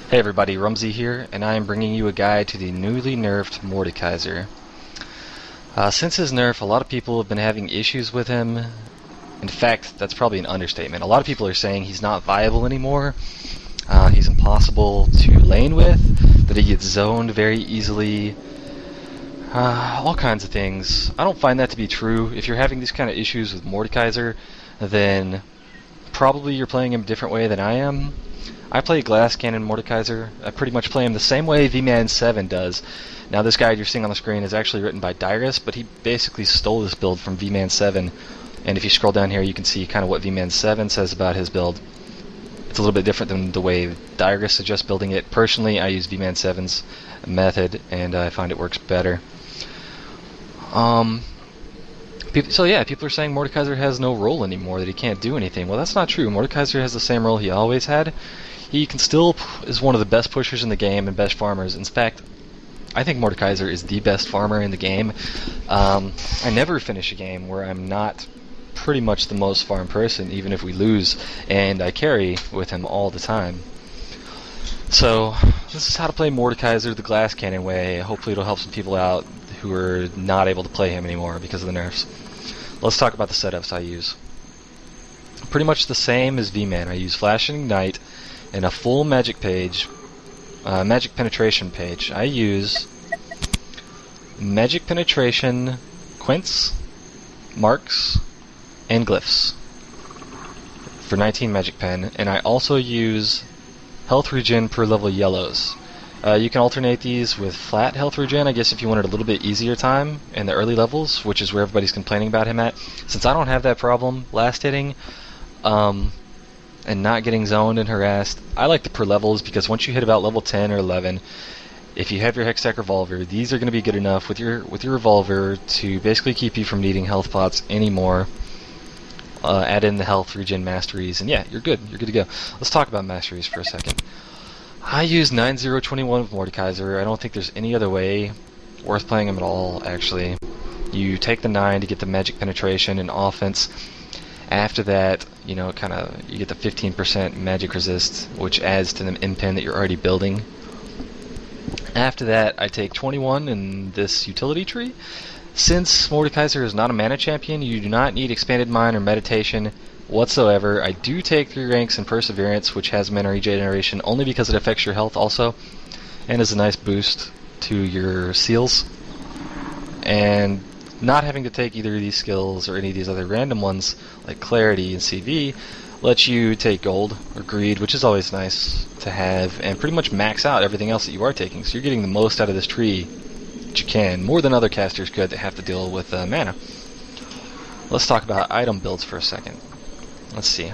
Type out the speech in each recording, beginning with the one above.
Hey everybody, Rumsey here, and I am bringing you a guide to the newly nerfed Mordekaiser. Since his nerf, a lot of people have been having issues with him. In fact, that's probably an understatement. A lot of people are saying he's not viable anymore. He's impossible to lane with, that he gets zoned very easily, all kinds of things. I don't find that to be true. If you're having these kind of issues with Mordekaiser, then probably you're playing him a different way than I am. I play Glass Cannon Mordekaiser. I pretty much play him the same way V-Man 7 does. Now this guide you're seeing on the screen is actually written by Dyrus, but he basically stole this build from V-Man 7. And if you scroll down here you can see kind of what V-Man 7 says about his build. It's a little bit different than the way Dyrus suggests building it. Personally, I use V-Man 7's method, and I find it works better. So yeah, people are saying Mordekaiser has no role anymore, that he can't do anything. Well, that's not true. Mordekaiser has the same role he always had. He can still is one of the best pushers in the game and best farmers. In fact, I think Mordekaiser is the best farmer in the game. I never finish a game where I'm not pretty much the most farm person, even if we lose, and I carry with him all the time. So this is how to play Mordekaiser the Glass Cannon way. Hopefully it'll help some people out who are not able to play him anymore because of the nerfs. Let's talk about the setups I use. Pretty much the same as V-Man. I use Flash and Ignite and a full magic page, magic penetration page. I use magic penetration, quints, marks, and glyphs for 19 magic pen, and I also use health regen per level yellows. You can alternate these with flat health regen, I guess, if you wanted a little bit easier time in the early levels, which is where everybody's complaining about him at. Since I don't have that problem last hitting, and not getting zoned and harassed, I like the per levels, because once you hit about level 10 or 11, if you have your Hextech Revolver, these are going to be good enough with your revolver to basically keep you from needing health pots anymore. Add in the health regen masteries, and yeah, you're good. You're good to go. Let's talk about masteries for a second. I use 9021 with Mordekaiser. I don't think there's any other way worth playing him at all, actually. You take the 9 to get the magic penetration and offense. After that, you know, you get the 15% magic resist, which adds to the impen that you're already building. After that, I take 21 in this utility tree. Since Mordekaiser is not a mana champion, you do not need expanded mind or meditation whatsoever. I do take 3 ranks in Perseverance, which has mana regeneration only because it affects your health also, and is a nice boost to your seals. And not having to take either of these skills or any of these other random ones like Clarity and CV lets you take Gold or Greed, which is always nice to have, and pretty much max out everything else that you are taking. So you're getting the most out of this tree that you can, more than other casters could that have to deal with mana. Let's talk about item builds for a second. Let's see.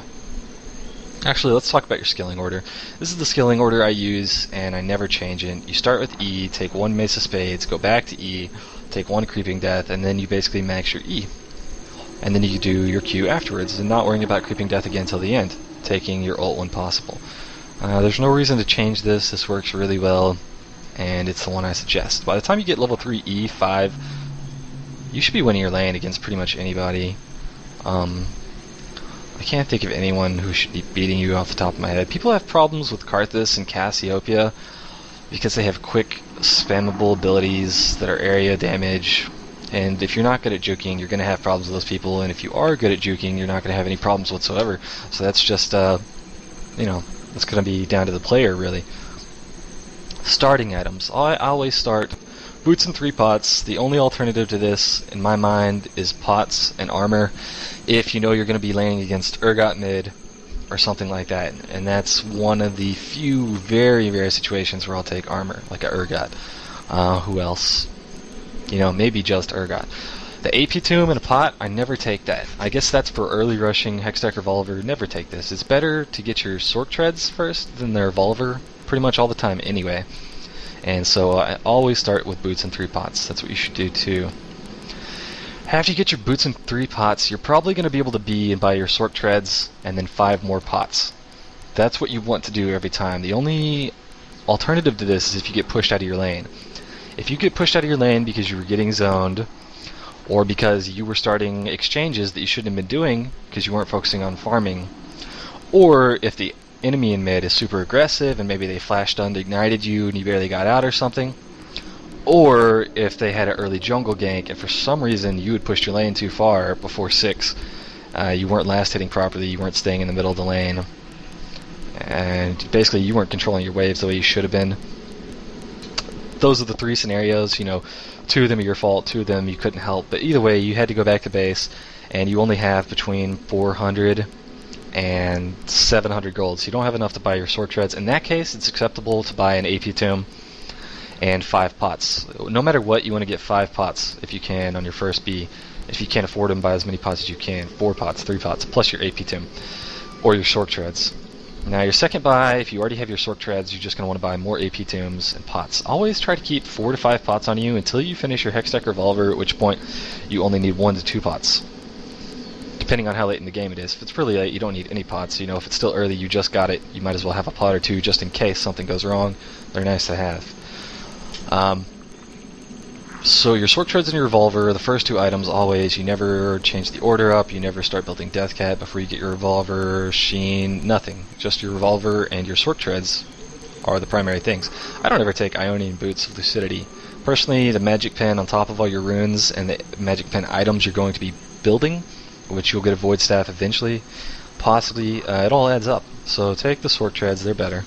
Actually, let's talk about your skilling order. This is the skilling order I use, and I never change it. You start with E, take 1 Mace of Spades, go back to E, take 1 Creeping Death, and then you basically max your E. And then you do your Q afterwards, and not worrying about Creeping Death again until the end, taking your ult when possible. There's no reason to change this. This works really well, and it's the one I suggest. By the time you get level 3 E5, you should be winning your lane against pretty much anybody. I can't think of anyone who should be beating you off the top of my head. People have problems with Karthus and Cassiopeia because they have quick, spammable abilities that are area damage. And if you're not good at juking, you're going to have problems with those people. And if you are good at juking, you're not going to have any problems whatsoever. So that's just, you know, that's going to be down to the player, really. Starting items. I always start boots and 3 pots. The only alternative to this, in my mind, is pots and armor, if you know you're going to be laning against Urgot mid or something like that. And that's one of the few very rare situations where I'll take armor, like a Urgot. Who else? You know, maybe just Urgot. The AP Tomb and a pot, I never take that. I guess that's for early rushing Hextech Revolver. Never take this. It's better to get your Sork Treads first than the Revolver, pretty much all the time anyway. And so I always start with boots and 3 pots. That's what you should do too. After you get your boots and 3 pots, you're probably going to be able to be and buy your Sork Treads and then 5 more pots. That's what you want to do every time. The only alternative to this is if you get pushed out of your lane. If you get pushed out of your lane because you were getting zoned, or because you were starting exchanges that you shouldn't have been doing because you weren't focusing on farming, or if the enemy in mid is super aggressive and maybe they flash stunned, ignited you, and you barely got out or something. Or if they had an early jungle gank and for some reason you had pushed your lane too far before 6, you weren't last hitting properly, you weren't staying in the middle of the lane, and basically you weren't controlling your waves the way you should have been. Those are the 3 scenarios. 2 of them are your fault, 2 of them you couldn't help, but either way you had to go back to base and you only have between 400 and 700 gold, so you don't have enough to buy your sword treads. In that case, it's acceptable to buy an AP tomb and 5 pots. No matter what, you want to get 5 pots if you can on your first B. If you can't afford them, buy as many pots as you can. 4 pots, 3 pots, plus your AP tomb or your sword treads. Now your second buy, if you already have your sword treads, you're just going to want to buy more AP tombs and pots. Always try to keep 4 to 5 pots on you until you finish your Hextech Revolver, at which point you only need 1 to 2 pots. Depending on how late in the game it is. If it's really late, you don't need any pots. If it's still early, you just got it, you might as well have a pot or 2 just in case something goes wrong. They're nice to have. So your sword treads and your revolver, the first 2 items always, you never change the order up, you never start building Death Cat before you get your revolver, sheen, nothing. Just your revolver and your sword treads are the primary things. I don't ever take Ionian Boots of Lucidity. Personally, the magic pen on top of all your runes and the magic pen items you're going to be building, which you'll get a Void Staff eventually, possibly, it all adds up. So take the sword treads, they're better.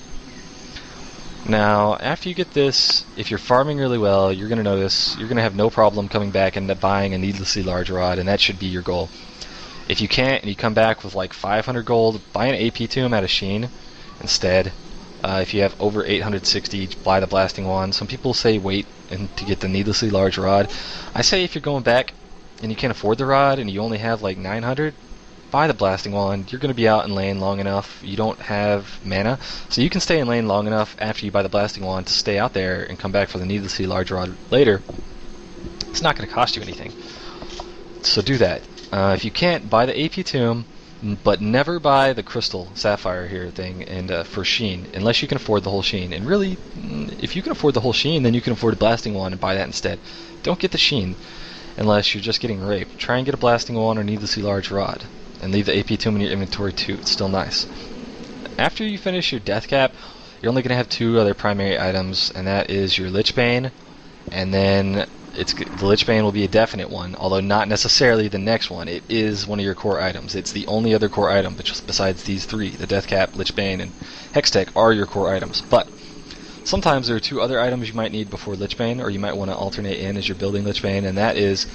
Now, after you get this, if you're farming really well, you're going to notice you're going to have no problem coming back and buying a needlessly large rod, and that should be your goal. If you can't, and you come back with like 500 gold, buy an AP tomb out of Sheen instead. If you have over 860, buy the Blasting Wand. Some people say wait to get the needlessly large rod. I say if you're going back and you can't afford the rod and you only have like 900, buy the Blasting Wand. You're going to be out in lane long enough. You don't have mana, so you can stay in lane long enough after you buy the Blasting Wand to stay out there and come back for the needlessly large rod later. It's not going to cost you anything, so do that. If you can't, buy the AP tomb, but never buy the crystal sapphire here thing and for Sheen, unless you can afford the whole Sheen. And really, if you can afford the whole Sheen, then you can afford a Blasting Wand and buy that instead. Don't get the Sheen unless you're just getting raped. Try and get a Blasting Wand or needlessly large rod. And leave the AP tomb in your inventory too, it's still nice. After you finish your Death Cap, you're only going to have 2 other primary items, and that is your Lich Bane, and then the Lich Bane will be a definite one, although not necessarily the next one. It is one of your core items. It's the only other core item besides these 3. The Death Cap, Lich Bane, and Hextech are your core items, but sometimes there are 2 other items you might need before Lich Bane, or you might want to alternate in as you're building Lich Bane, and that is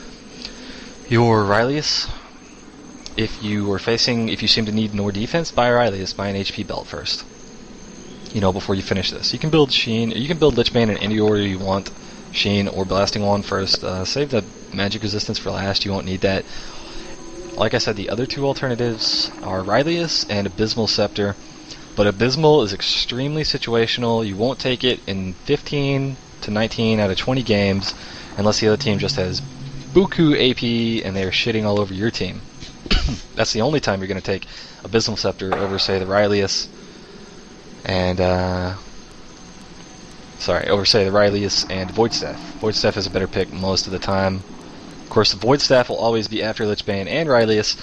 your Rylius. If you seem to need more defense, buy Rylius, buy an HP belt first. Before you finish this. You can build Sheen, you can build Lich Bane in any order you want. Sheen or Blasting Wand first. Save the magic resistance for last, you won't need that. Like I said, the other 2 alternatives are Rylius and Abysmal Scepter. But Abysmal is extremely situational. You won't take it in 15 to 19 out of 20 games unless the other team just has buku AP and they're shitting all over your team. That's the only time you're going to take Abysmal Scepter over, say, the Rylius and Void Staff. Void Staff is a better pick most of the time. Of course, the Void Staff will always be after Lich Bane and Rylius,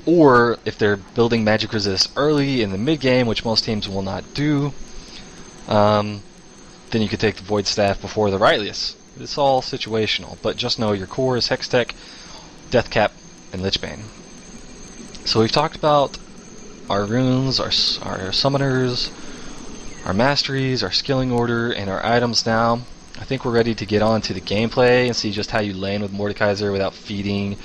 or if they're building Magic Resist early in the mid game, which most teams will not do, then you could take the Void Staff before the Rylius. It's all situational, but just know your core is Hextech, Death Cap, and Lich Bane. So we've talked about our runes, our summoners, our masteries, our skilling order, and our items now. I think we're ready to get on to the gameplay and see just how you lane with Mordekaiser without feeding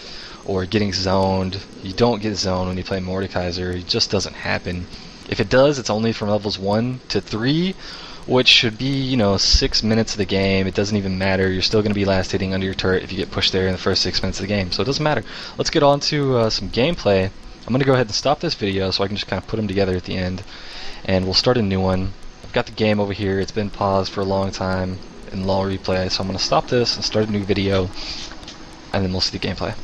or getting zoned. You don't get zoned when you play Mordekaiser. It just doesn't happen. If it does, it's only from levels 1 to 3, which should be, 6 minutes of the game. It doesn't even matter. You're still going to be last hitting under your turret if you get pushed there in the first 6 minutes of the game. So it doesn't matter. Let's get on to some gameplay. I'm going to go ahead and stop this video so I can just kind of put them together at the end. And we'll start a new one. I've got the game over here. It's been paused for a long time in LOL replay. So I'm going to stop this and start a new video. And then we'll see the gameplay.